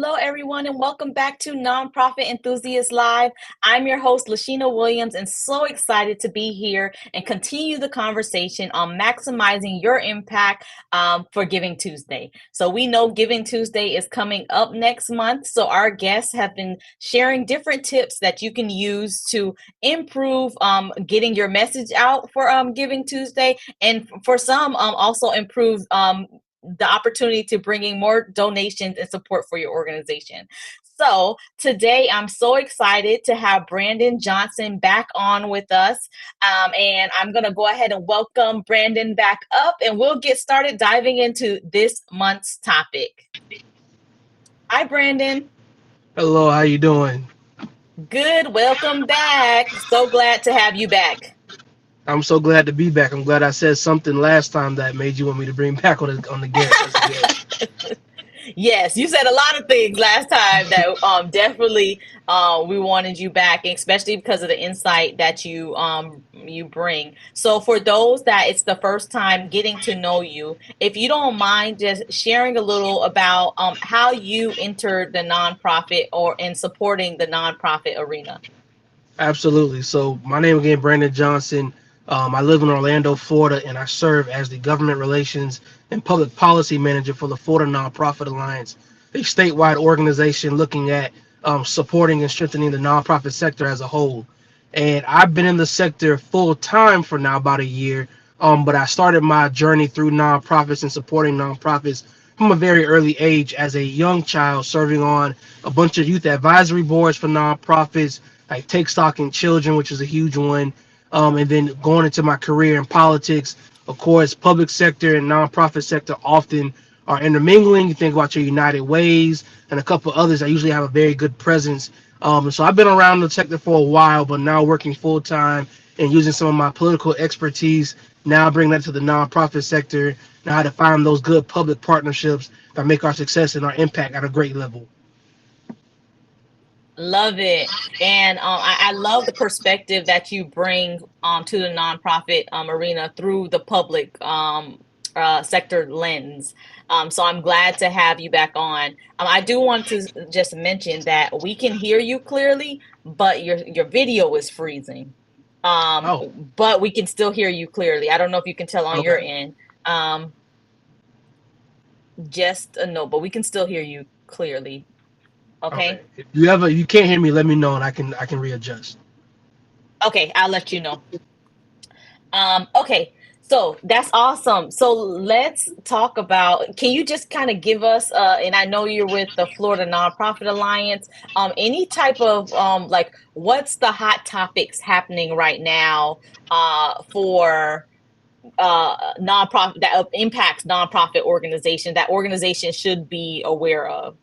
Hello, everyone, and welcome back to Nonprofit Enthusiast Live. I'm your host, Lashina Williams, and so excited to be here and continue the conversation on maximizing your impact for Giving Tuesday. So we know Giving Tuesday is coming up next month. So our guests have been sharing different tips that you can use to improve getting your message out for Giving Tuesday, and for some also improve the opportunity to bringing more donations and support for your organization. So today I'm so excited to have Brandon Johnson back on with us. And I'm going to go ahead and welcome Brandon back up, and we'll get started diving into this month's topic. Hi, Brandon. Hello, how you doing? Good. Welcome back. So glad to have you back. I'm so glad to be back. I'm glad I said something last time that made you want me to bring back on the guest as a guest. Yes, you said a lot of things last time that definitely we wanted you back, especially because of the insight that you bring. So for those that it's the first time getting to know you, if you don't mind just sharing a little about how you entered the nonprofit or in supporting the nonprofit arena. Absolutely. So my name again, Brandon Johnson. I live in Orlando, Florida, and I serve as the Government Relations and Public Policy Manager for the Florida Nonprofit Alliance, a statewide organization looking at supporting and strengthening the nonprofit sector as a whole. And I've been in the sector full time for now about a year, but I started my journey through nonprofits and supporting nonprofits from a very early age as a young child, serving on a bunch of youth advisory boards for nonprofits like Take Stock in Children, which is a huge one, and then going into my career in politics. Of course, public sector and nonprofit sector often are intermingling. You think about your United Ways and a couple others that usually have a very good presence. So I've been around the sector for a while, but now working full time and using some of my political expertise, now bring that to the nonprofit sector, now how to find those good public partnerships that make our success and our impact at a great level. Love it. And I love the perspective that you bring to the nonprofit arena through the public sector lens. So I'm glad to have you back on. I do want to just mention that we can hear you clearly, but your video is freezing. Um, Oh, but we can still hear you clearly. I don't know if you can tell on your okay. end. Um, just a no, but we can still hear you clearly. Okay. Okay. If you can't hear me, let me know and I can readjust. Okay, I'll let you know. Okay, so that's awesome. So let's talk about, can you just kind of give us, and I know you're with the Florida Nonprofit Alliance, any type of like what's the hot topics happening right now for nonprofit that impacts nonprofit organization that organizations should be aware of?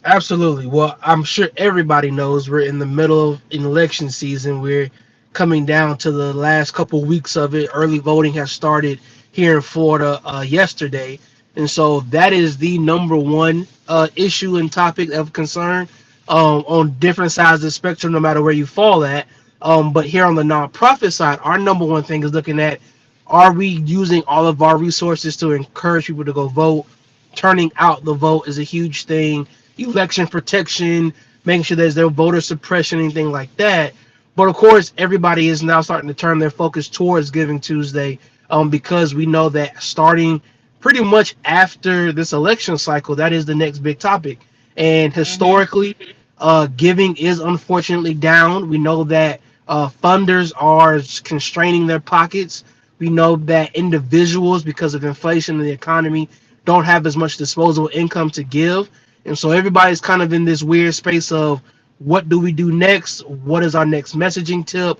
Absolutely. Well, I'm sure everybody knows we're in the middle of an election season. We're coming down to the last couple weeks of it. Early voting has started here in Florida yesterday, and so that is the number one issue and topic of concern on different sides of the spectrum, no matter where you fall at. But here on the nonprofit side, our number one thing is looking at, are we using all of our resources to encourage people to go vote? Turning out the vote is a huge thing. Election protection, making sure there's no voter suppression, anything like that. But of course, everybody is now starting to turn their focus towards Giving Tuesday, because we know that starting pretty much after this election cycle, that is the next big topic. And Mm-hmm. historically, giving is unfortunately down. We know that funders are constraining their pockets. We know that individuals, because of inflation in the economy, don't have as much disposable income to give. And so everybody's kind of in this weird space of, what do we do next? What is our next messaging tip?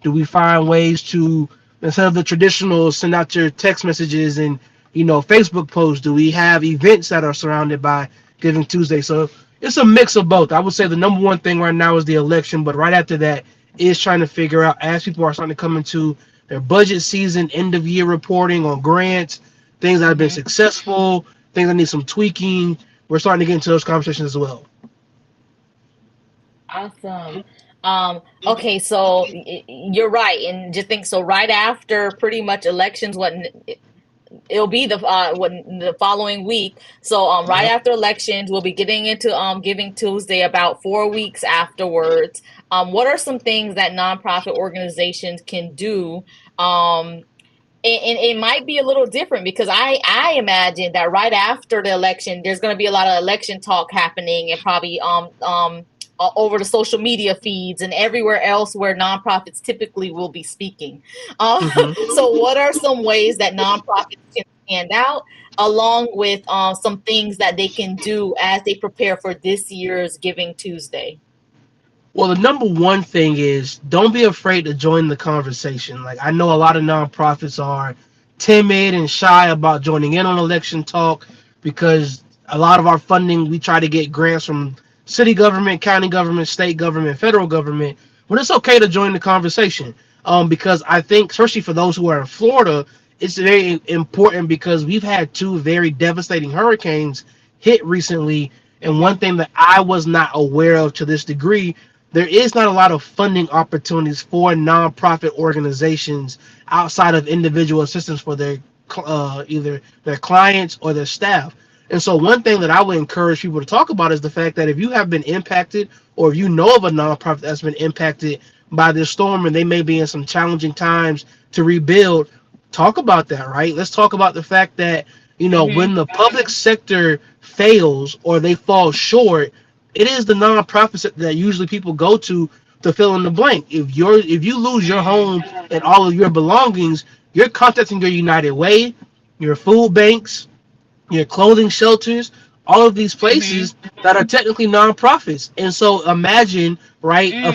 Do we find ways to, instead of the traditional send out your text messages and Facebook posts, do we have events that are surrounded by Giving Tuesday? So it's a mix of both. I would say the number one thing right now is the election, but right after that is trying to figure out, as people are starting to come into their budget season, end of year reporting on grants, things that have been Mm-hmm. successful, things that need some tweaking. We're starting to get into those conversations as well. Awesome. Okay, so you're right, and just think so. Right after pretty much elections, what? it'll be the following week. So right Yep. after elections, we'll be getting into Giving Tuesday about 4 weeks afterwards. What are some things that nonprofit organizations can do? And it might be a little different because I imagine that right after the election, there's going to be a lot of election talk happening, and probably over the social media feeds and everywhere else where nonprofits typically will be speaking. Uh, Hmm. so, what are some ways that nonprofits can stand out, along with some things that they can do as they prepare for this year's Giving Tuesday? Well, the number one thing is don't be afraid to join the conversation. Like, I know a lot of nonprofits are timid and shy about joining in on election talk because a lot of our funding, we try to get grants from city government, county government, state government, federal government. But it's okay to join the conversation, because I think, especially for those who are in Florida, it's very important because we've had two very devastating hurricanes hit recently. And one Mm-hmm. thing that I was not aware of to this degree, there is not a lot of funding opportunities for nonprofit organizations outside of individual assistance for their either their clients or their staff. And so one thing that I would encourage people to talk about is the fact that if you have been impacted, or if you know of a nonprofit that's been impacted by this storm and they may be in some challenging times to rebuild, talk about that, right? Let's talk about the fact that, Mm-hmm. when the public sector fails or they fall short, it is the nonprofits that usually people go to fill in the blank. If you lose your home and all of your belongings, you're contacting your United Way, your food banks, your clothing shelters, all of these Mm-hmm. places that are technically nonprofits. And so imagine, right, Mm.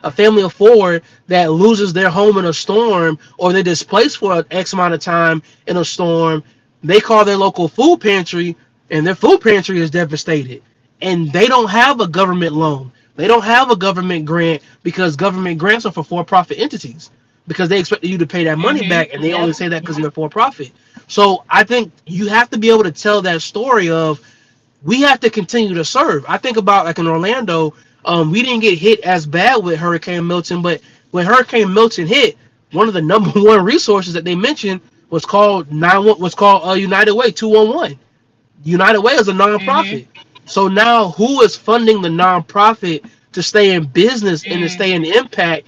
a family of four that loses their home in a storm, or they're displaced for an X amount of time in a storm. They call their local food pantry, and their food pantry is devastated. And they don't have a government loan. They don't have a government grant because government grants are for for-profit entities because they expect you to pay that money Mm-hmm. back, and they only Yep. say that because you're for profit. So I think you have to be able to tell that story of, we have to continue to serve. I think about, like, in Orlando, we didn't get hit as bad with Hurricane Milton, but when Hurricane Milton hit, one of the number one resources that they mentioned was called United Way 211. United Way is a Mm-hmm. nonprofit. So now who is funding the nonprofit to stay in business and to Mm. stay in impact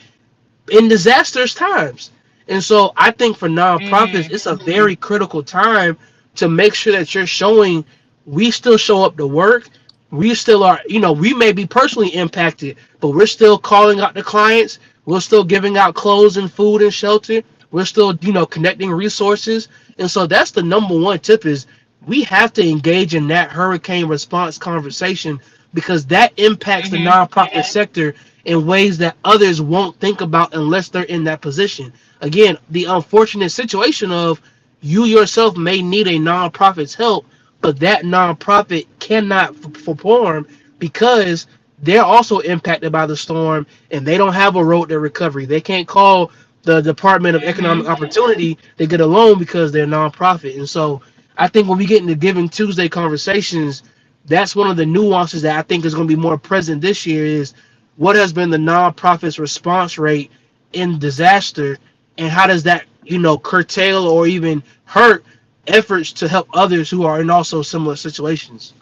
in disastrous times? And so I think for nonprofits, Mm-hmm. it's a very critical time to make sure that you're showing, we still show up to work. We still are, we may be personally impacted, but we're still calling out the clients. We're still giving out clothes and food and shelter. We're still, connecting resources. And so that's the number one tip is, we have to engage in that hurricane response conversation because that impacts the Mm-hmm. nonprofit sector in ways that others won't think about unless they're in that position. Again, the unfortunate situation of, you yourself may need a nonprofit's help, but that nonprofit cannot perform because they're also impacted by the storm and they don't have a road to recovery. They can't call the Department of Economic Mm-hmm. Opportunity to get a loan because they're nonprofit. And so I think when we get into Giving Tuesday conversations, that's one of the nuances that I think is going to be more present this year is, what has been the nonprofit's response rate in disaster, and how does that, curtail or even hurt efforts to help others who are in also similar situations.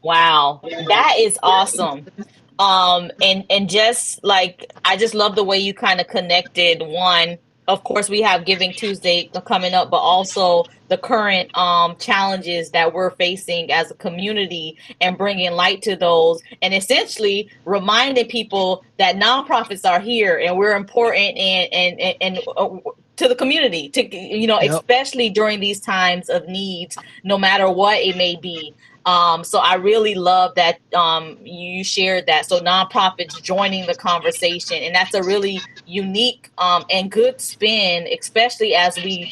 Wow, that is awesome. And just like, I just love the way you kind of connected one. Of course, we have Giving Tuesday coming up, but also the current challenges that we're facing as a community, and bringing light to those, and essentially reminding people that nonprofits are here and we're important, and to the community, to, Yep. especially during these times of needs, no matter what it may be. So I really love that you shared that. So nonprofits joining the conversation, and that's a really unique and good spin, especially as we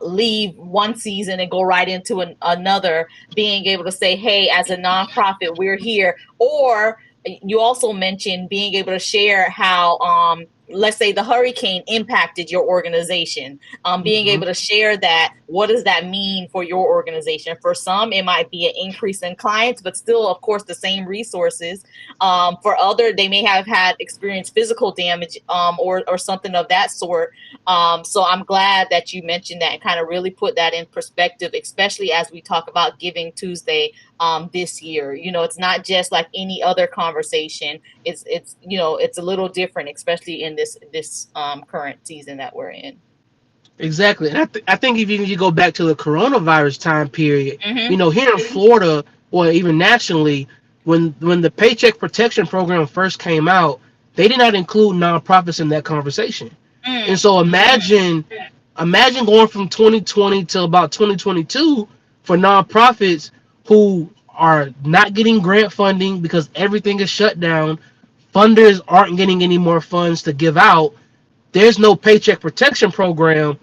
leave one season and go right into another. Being able to say, "Hey, as a nonprofit, we're here," or you also mentioned being able to share how let's say the hurricane impacted your organization, being Hmm. able to share that, what does that mean for your organization? For some it might be an increase in clients, but still of course the same resources. For other, they may have had experienced physical damage, or something of that sort. So I'm glad that you mentioned that and kind of really put that in perspective, especially as we talk about Giving Tuesday this year. It's not just like any other conversation. It's a little different, especially in this current season that we're in. Exactly, and I think if you go back to the coronavirus time period, Mm-hmm. here in Florida or even nationally, when the Paycheck Protection Program first came out, they did not include nonprofits in that conversation. And Mm, so imagine going from 2020 to about 2022 for nonprofits who are not getting grant funding because everything is shut down. Funders aren't getting any more funds to give out. There's no paycheck protection program.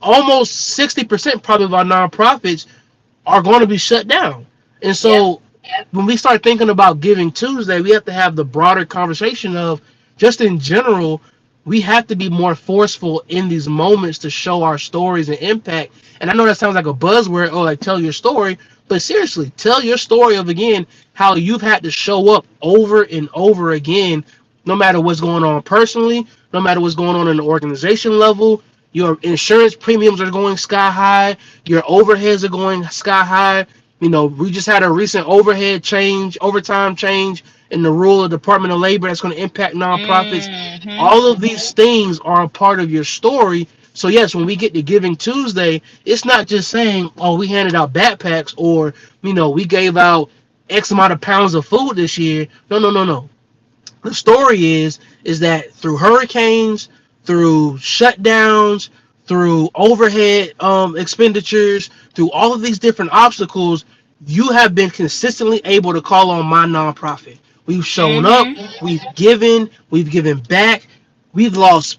Almost 60% probably of our nonprofits are going to be shut down. And yep. so when we start thinking about Giving Tuesday, we have to have the broader conversation of just in general, we have to be more forceful in these moments to show our stories and impact. And I know that sounds like a buzzword, oh, like tell your story, but seriously, tell your story of again how you've had to show up over and over again, no matter what's going on personally, no matter what's going on in the organization level. Your insurance premiums are going sky high, your overheads are going sky high. We just had a recent overtime change in the rule of Department of Labor that's going to impact nonprofits. Mm-hmm. All of these things are a part of your story. So yes, when we get to Giving Tuesday, it's not just saying, "Oh, we handed out backpacks," or we gave out X amount of pounds of food this year. No, no, no, no. The story is that through hurricanes, through shutdowns, through overhead expenditures, through all of these different obstacles, you have been consistently able to call on my nonprofit. We've shown up, Mm-hmm. we've given back. We've lost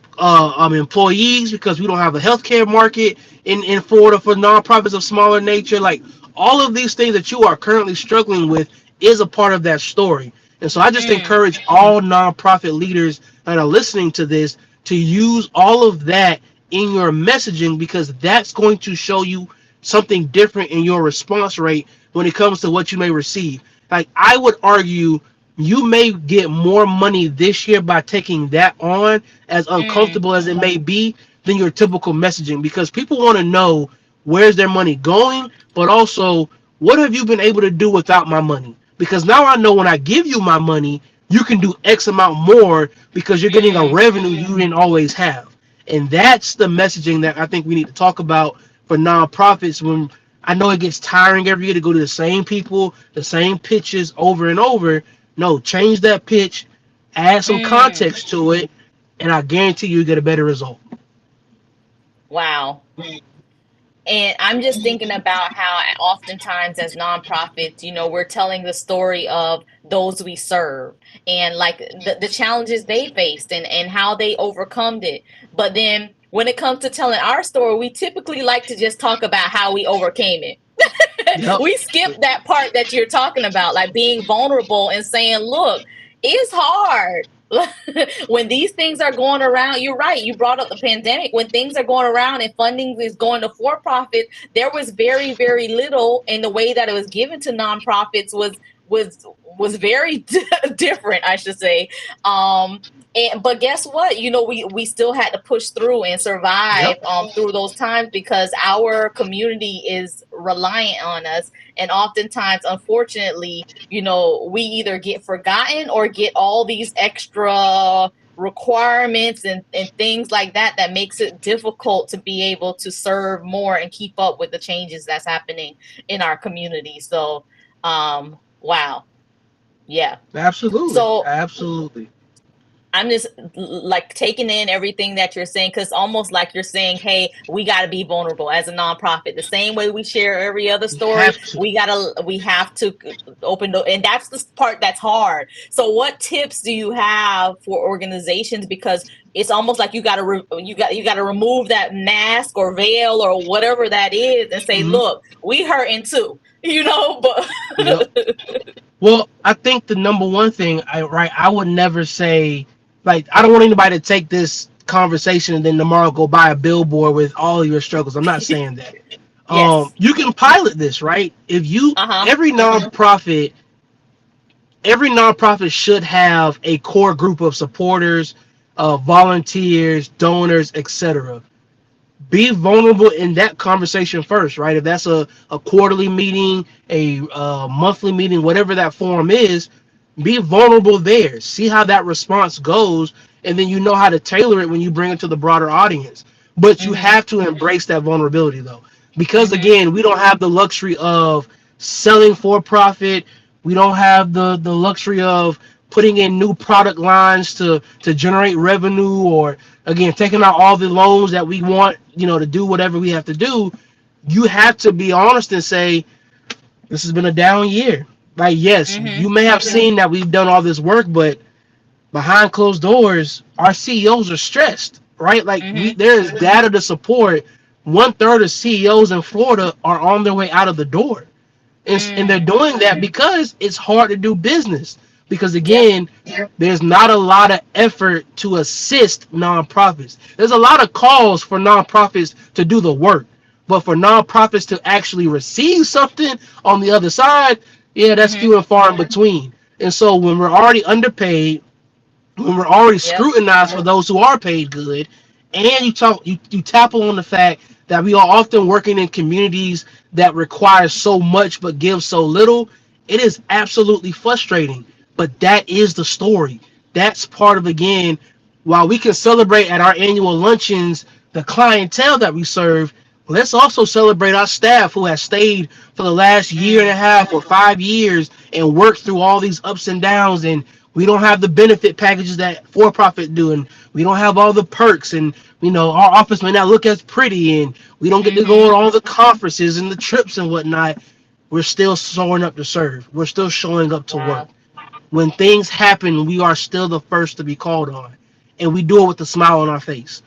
employees because we don't have a healthcare market in Florida for nonprofits of smaller nature. Like all of these things that you are currently struggling with is a part of that story. And so I just Mm, encourage all nonprofit leaders that are listening to this to use all of that in your messaging because that's going to show you something different in your response rate when it comes to what you may receive. Like I would argue you may get more money this year by taking that on, as mm, uncomfortable as it may be, than your typical messaging because people want to know where's their money going, but also what have you been able to do without my money? Because now I know when I give you my money, you can do X amount more because you're getting a mm, revenue you didn't always have. And that's the messaging that I think we need to talk about for nonprofits when I know it gets tiring every year to go to the same people, the same pitches over and over. No, change that pitch, add some mm. context to it, and I guarantee you get a better result. Wow. And I'm just thinking about how oftentimes as nonprofits, we're telling the story of those we serve and like the challenges they faced and how they overcome it. But then when it comes to telling our story, we typically like to just talk about how we overcame it. Yep. We skip that part that you're talking about, like being vulnerable and saying, look, it's hard. When these things are going around, you're right. You brought up the pandemic. When things are going around and funding is going to for profit, there was very, very little, in the way that it was given to nonprofits was very different, I should say. But guess what? We still had to push through and survive Yep. through those times because our community is reliant on us. And oftentimes, unfortunately, we either get forgotten or get all these extra requirements and things like that makes it difficult to be able to serve more and keep up with the changes that's happening in our community. So, wow. Yeah. Absolutely. So Absolutely. I'm just like taking in everything that you're saying because almost like you're saying, hey, we got to be vulnerable as a nonprofit. The same way we share every other We story, have to. we have to open the, and that's the part that's hard. So, what tips do you have for organizations? Because it's almost like you got to remove that mask or veil or whatever that is and say, Mhm. look, we hurting too, but Yep. Well, I think the number one thing, I would never say like I don't want anybody to take this conversation and then tomorrow go buy a billboard with all of your struggles. I'm not saying that. Yes. You can pilot this, right? If you Uh-huh. every nonprofit should have a core group of supporters, volunteers, donors, etc. Be vulnerable in that conversation first, right? If that's a quarterly meeting, a monthly meeting, whatever that forum is, be vulnerable there. See how that response goes, and then you know how to tailor it when you bring it to the broader audience. But you Mhm. have to embrace that vulnerability though, because Mhm. again, we don't have the luxury of selling for profit. We don't have the luxury of putting in new product lines to generate revenue, or again taking out all the loans that we want, to do whatever we have to do. You have to be honest and say this has been a down year. Like, yes, you Mhm. may have seen that we've done all this work, but behind closed doors, our CEOs are stressed, right? Like, Mhm. there is data to support 1/3 of CEOs in Florida are on their way out of the door. And they're Mm. doing that because it's hard to do business. Because Yep. again, there's not a lot of effort to assist nonprofits. There's a lot of calls for nonprofits to do the work, but for nonprofits to actually receive something on the other side, yeah, that's Mhm. few and far in between. And so when we're already underpaid, when we're already Yep. scrutinized for those who are paid good, and you tap on the fact that we are often working in communities that require so much but give so little, it is absolutely frustrating. But that is the story. That's part of, again, while we can celebrate at our annual luncheons the clientele that we serve, let's also celebrate our staff who has stayed for the last year and a Mm. half or 5 years and worked through all these ups and downs. And we don't have the benefit packages that for profit do, and we don't have all the perks, and our office may not look as pretty, and we don't get to go Mhm. on all the conferences and the trips and whatnot. We're still showing up to serve. We're still showing up to work. Wow. When things happen, we are still the first to be called on, and we do it with a smile on our face.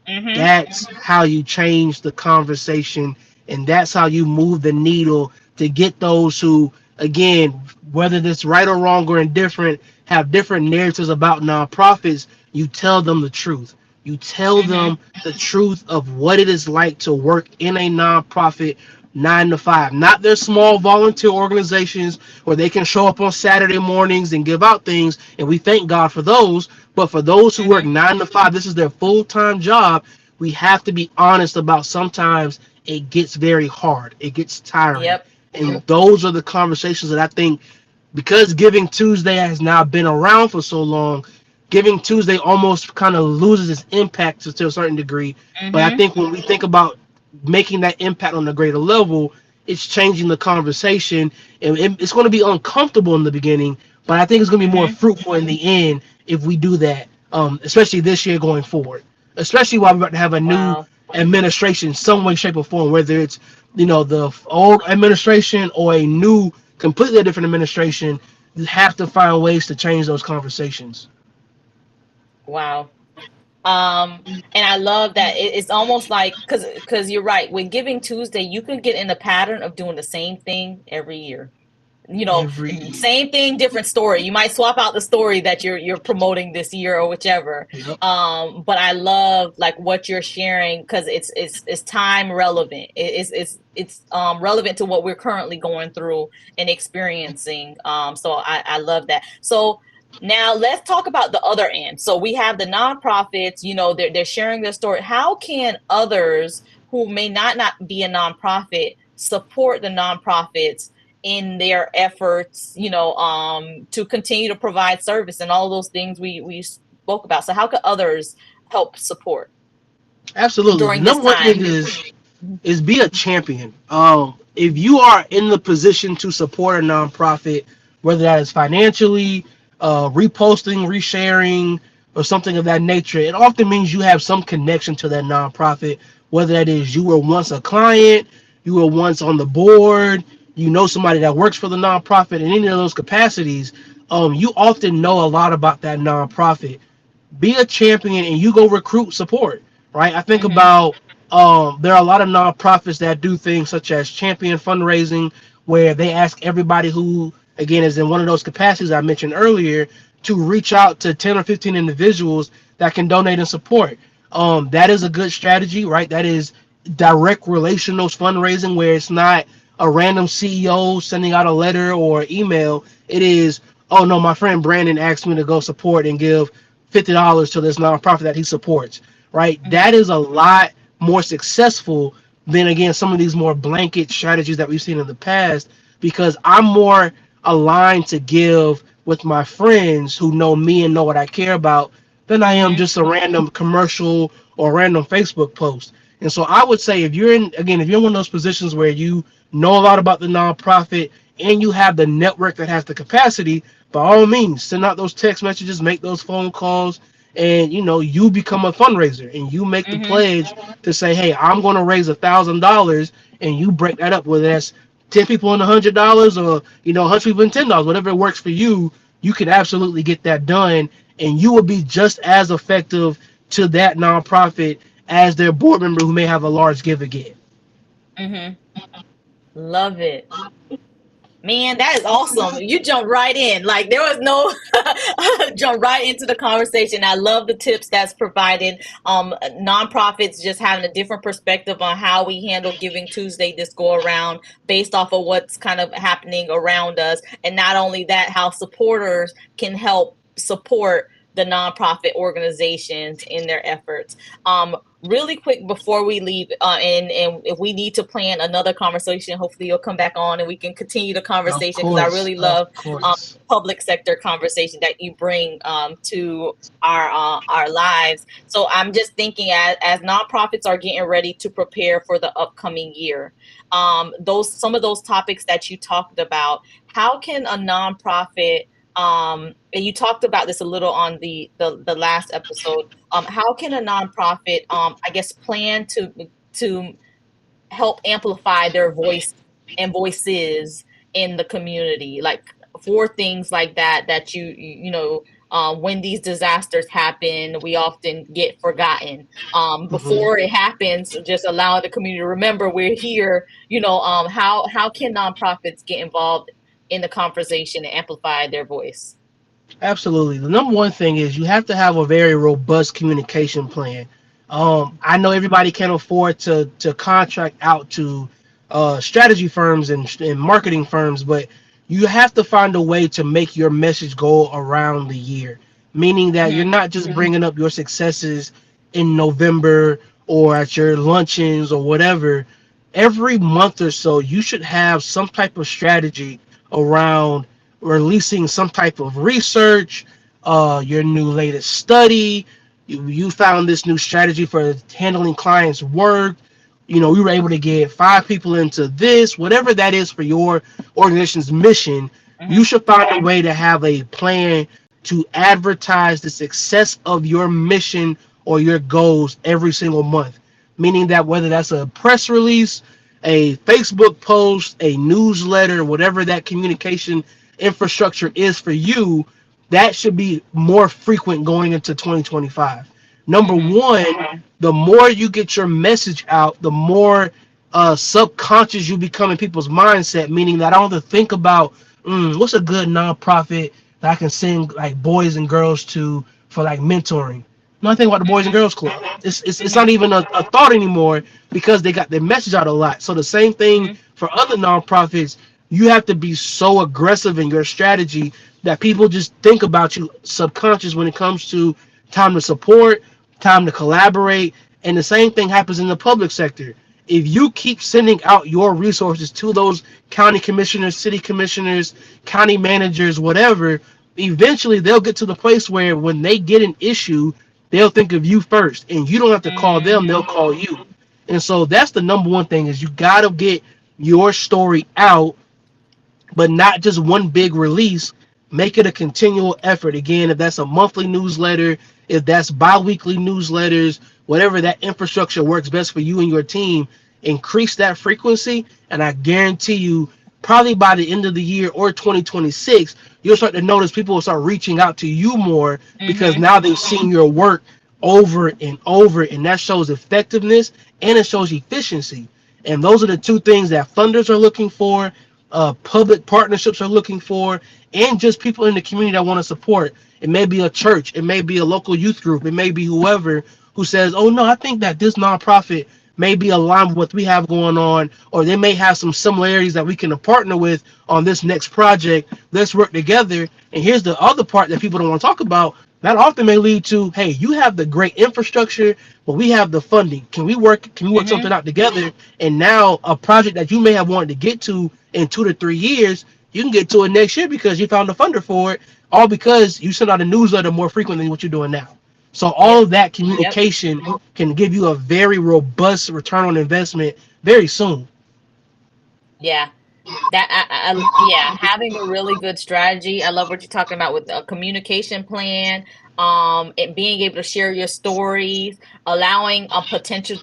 Mhm. That's how you change the conversation, and that's how you move the needle to get those who, again, whether that's right or wrong or indifferent, have different narratives about nonprofits. You tell them the truth. You tell Mhm. them the truth of what it is like to work in a nonprofit 9 to 5, not their small volunteer organizations where they can show up on Saturday mornings and give out things, and we thank God for those. But for those who work Mhm. 9 to 5, this is their full-time job. We have to be honest about sometimes it gets very hard. It gets tiring. Yep. And those are the conversations that I think, because Giving Tuesday has now been around for so long, Giving Tuesday almost kind of loses its impact to a certain degree. But I Mhm. think when we think about making that impact on a greater level, it's changing the conversation. And it's going to be uncomfortable in the beginning, but I think it's going to be more Mhm. fruitful in the end if we do that, especially this year going forward. Especially while we're about to have a new Wow. administration, some way, shape, or form, whether it's the old administration or a new, completely different administration. You have to find ways to change those conversations. Wow. Um, and I love that it's almost like because you're right. With Giving Tuesday, you can get in the pattern of doing the same thing every year. You know, Every same thing, different story. You might swap out the story that you're promoting this year or whichever. Yep. But I love like what you're sharing because it's time relevant. It's relevant to what we're currently going through and experiencing. So I love that. So now let's talk about the other end. So we have the nonprofits, they're sharing their story. How can others who may not be a nonprofit support the nonprofits in their efforts, to continue to provide service and all those things we spoke about? So how can others help support Absolutely. The during this number one thing time? is be a champion. If you are in the position to support a nonprofit, whether that is financially, reposting, resharing, or something of that nature, it often means you have some connection to that nonprofit. Whether that is you were once a client, you were once on the board, you know somebody that works for the nonprofit in any of those capacities. You often know a lot about that nonprofit. Be a champion and you go recruit support, right? I think Mm-hmm. about there are a lot of nonprofits that do things such as champion fundraising, where they ask everybody who, again, is in one of those capacities I mentioned earlier, to reach out to 10 or 15 individuals that can donate and support. That is a good strategy, right? That is direct relational fundraising where it's not a random CEO sending out a letter or email. It is, oh no, my friend Brandon asked me to go support and give $50 to this nonprofit that he supports, right? That Mhm. is a lot more successful than, again, some of these more blanket strategies that we've seen in the past, because I'm more aligned to give with my friends who know me and know what I care about than I am Mhm. just a random commercial or random Facebook post. And so I would say, if you're in, again, if you're in one of those positions where you know a lot about the nonprofit and you have the network that has the capacity, by all means, send out those text messages, make those phone calls, and you become a fundraiser and you make the Mhm. pledge to say, hey, I'm going to raise $1,000, and you break that up, whether that's 10 people in $100 or 100 people in $10, whatever works for you. You can absolutely get that done, and you will be just as effective to that nonprofit as their board member who may have a large give again. Mhm. Love it. Man, that is awesome. You jumped right in. Like there was no jump right into the conversation. I love the tips that's provided. Nonprofits just having a different perspective on how we handle Giving Tuesday this go around based off of what's kind of happening around us. And not only that, how supporters can help support the nonprofit organizations in their efforts. Really quick before we leave, and if we need to plan another conversation, hopefully you'll come back on and we can continue the Of conversation because I course, really love of um, course. public sector conversation that you bring to our lives. So I'm just thinking, as nonprofits are getting ready to prepare for the upcoming year, those some of those topics that you talked about, how can a nonprofit, and you talked about this a little on the last episode, how can a nonprofit, I guess, plan to help amplify their voice and voices in the community, like for things like that that when these disasters happen, we often get forgotten. Mhm. Before it happens, just allowing the community to remember we're here. How can nonprofits get involved in the conversation and amplify their voice? Absolutely. The number one thing is you have to have a very robust communication plan. I know everybody can't afford to contract out to strategy firms and marketing firms, but you have to find a way to make your message go around the year, meaning that you're Mm-hmm. not just bringing up your successes in November or at your luncheons or whatever. Every month or so, you should have some type of strategy around releasing some type of research, your new latest study. You found this new strategy for handling clients' work. We were able to get 5 people into this, whatever that is for your organization's mission. You Mm-hmm. should find a way to have a plan to advertise the success of your mission or your goals every single month. Meaning that whether that's a press release, a Facebook post, a newsletter, whatever that communication infrastructure is for you, that should be more frequent going into 2025. Number Mm-hmm. one, the more you get your message out, the more subconscious you become in people's mindset, meaning that I don't have to think about what's a good nonprofit that I can send like boys and girls to for like mentoring. Nothing about the Boys and Mm-hmm. Girls Club. It's Mm-hmm. not even a thought anymore because they got their message out a lot. So the same thing Mm-hmm. for other nonprofits. You have to be so aggressive in your strategy that people just think about you subconscious when it comes to time to support, time to collaborate, and the same thing happens in the public sector. If you keep sending out your resources to those county commissioners, city commissioners, county managers, whatever, eventually they'll get to the place where when they get an issue, they'll think of you first, and you don't have to call them; they'll Mm-hmm. call you. And so that's the number one thing is you gotta get your story out, but not just one big release. Make it a continual effort. Again, if that's a monthly newsletter, if that's bi-weekly newsletters, whatever that infrastructure works best for you and your team, increase that frequency, and I guarantee you, probably by the end of the year or 2026, you'll start to notice people will start reaching out to you more because Mm-hmm. now they've seen your work over and over, and that shows effectiveness and it shows efficiency. And those are the two things that funders are looking for. public partnerships are looking for, and just people in the community that want to support. It may be a church, it may be a local youth group, it may be whoever who says, "Oh no, I think that this nonprofit may be aligned with what we have going on, or they may have some similarities that we can partner with on this next project. Let's work together." And here's the other part that people don't want to talk about. That often may lead to, "Hey, you have the great infrastructure, but we have the funding. Can we work? Can we work Mm-hmm. something out together?" And now a project that you may have wanted to get to in 2 to 3 years, you can get to it next year because you found a funder for it, all because you send out a newsletter more frequently than what you're doing now. So all Yep. of that Yep. communication can give you a very robust return on investment very soon. Yeah. Yeah, having a really good strategy. I love what you're talking about with a communication plan, and being able to share your stories, allowing potential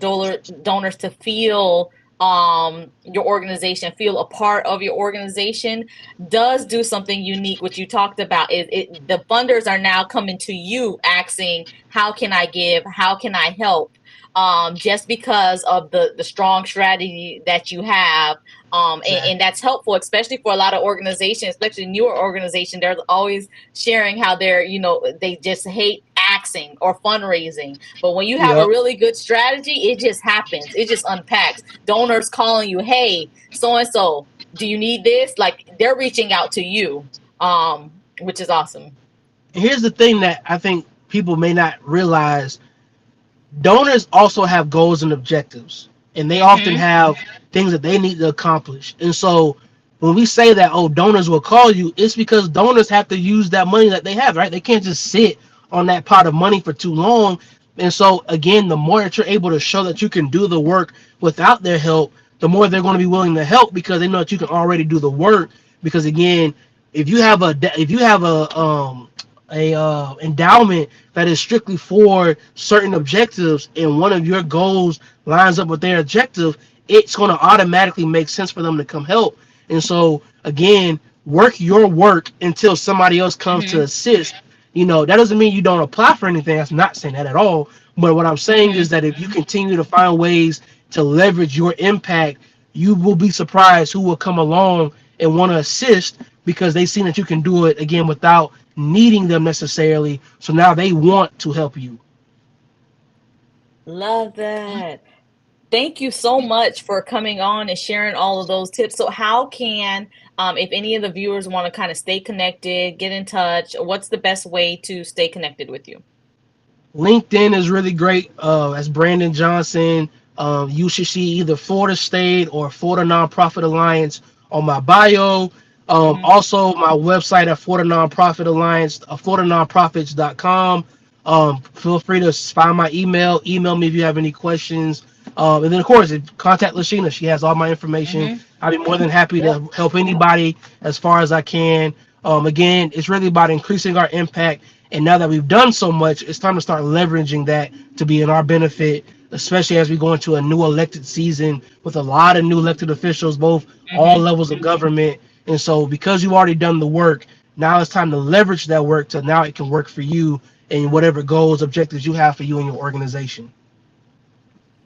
donors to feel your organization, feel a part of your organization, does do something unique. What you talked about is the funders are now coming to you asking, how can I give? How can I help? Just because of the strong strategy that you have, and Exactly. that's helpful, especially for a lot of organizations, especially newer organizations. They're always sharing how they just hate axing or fundraising. But when you have a Yep. really good strategy, it just happens. It just unpacks. Donors calling you, hey, so and so, do you need this? Like, they're reaching out to you, which is awesome. Here's the thing that I think people may not realize: donors also have goals and objectives, and they often Mm-hmm. have things that they need to accomplish. And so when we say that, "Oh, donors will call you," it's because donors have to use that money that they have, right? They can't just sit on that pot of money for too long. And so again, the more that you're able to show that you can do the work without their help, the more they're going to be willing to help, because they know that you can already do the work. Because again, if you have a endowment that is strictly for certain objectives, and one of your goals lines up with their objective, it's going to automatically make sense for them to come help. And so again, work your work until somebody else comes to Mm-hmm. assist. That doesn't mean you don't apply for anything. That's not saying that at all. But what I'm saying is Mm-hmm. that if you continue to find ways to leverage your impact, you will be surprised who will come along and want to assist, because they see that you can do it again without needing them necessarily. So now they want to help you. Love that. Thank you so much for coming on and sharing all of those tips. So, how can, if any of the viewers want to kind of stay connected, get in touch, what's the best way to stay connected with you? LinkedIn is really great. As Brandon Johnson, you should see either Florida State or Florida Nonprofit Alliance on my bio. Hmm. Also, my website at Florida Nonprofit Alliance, FloridaNonprofits.com. Feel free to find my email. Email me if you have any questions. And then, of course, contact Lashina. She has all my information. Hmm. I'd be more than happy Yep. to help anybody as far as I can. Again, it's really about increasing our impact. And now that we've done so much, it's time to start leveraging that to be in our benefit, especially as we go into a new elected season with a lot of new elected officials, both all Hmm. levels of government. And so, because you've already done the work, now it's time to leverage that work to now it can work for you and whatever goals, objectives you have for you and your organization.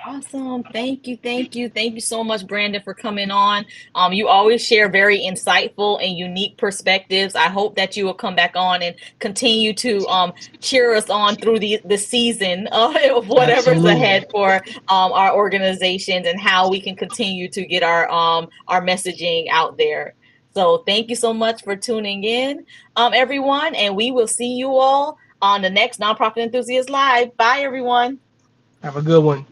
Awesome. Thank you. Thank you. Thank you so much, Brandon, for coming on. You always share very insightful and unique perspectives. I hope that you will come back on and continue to cheer us on through the season of whatever's Absolutely. ahead for our organizations, and how we can continue to get our messaging out there. So thank you so much for tuning in, everyone, and we will see you all on the next Nonprofit Enthusiast Live. Bye, everyone. Have a good one.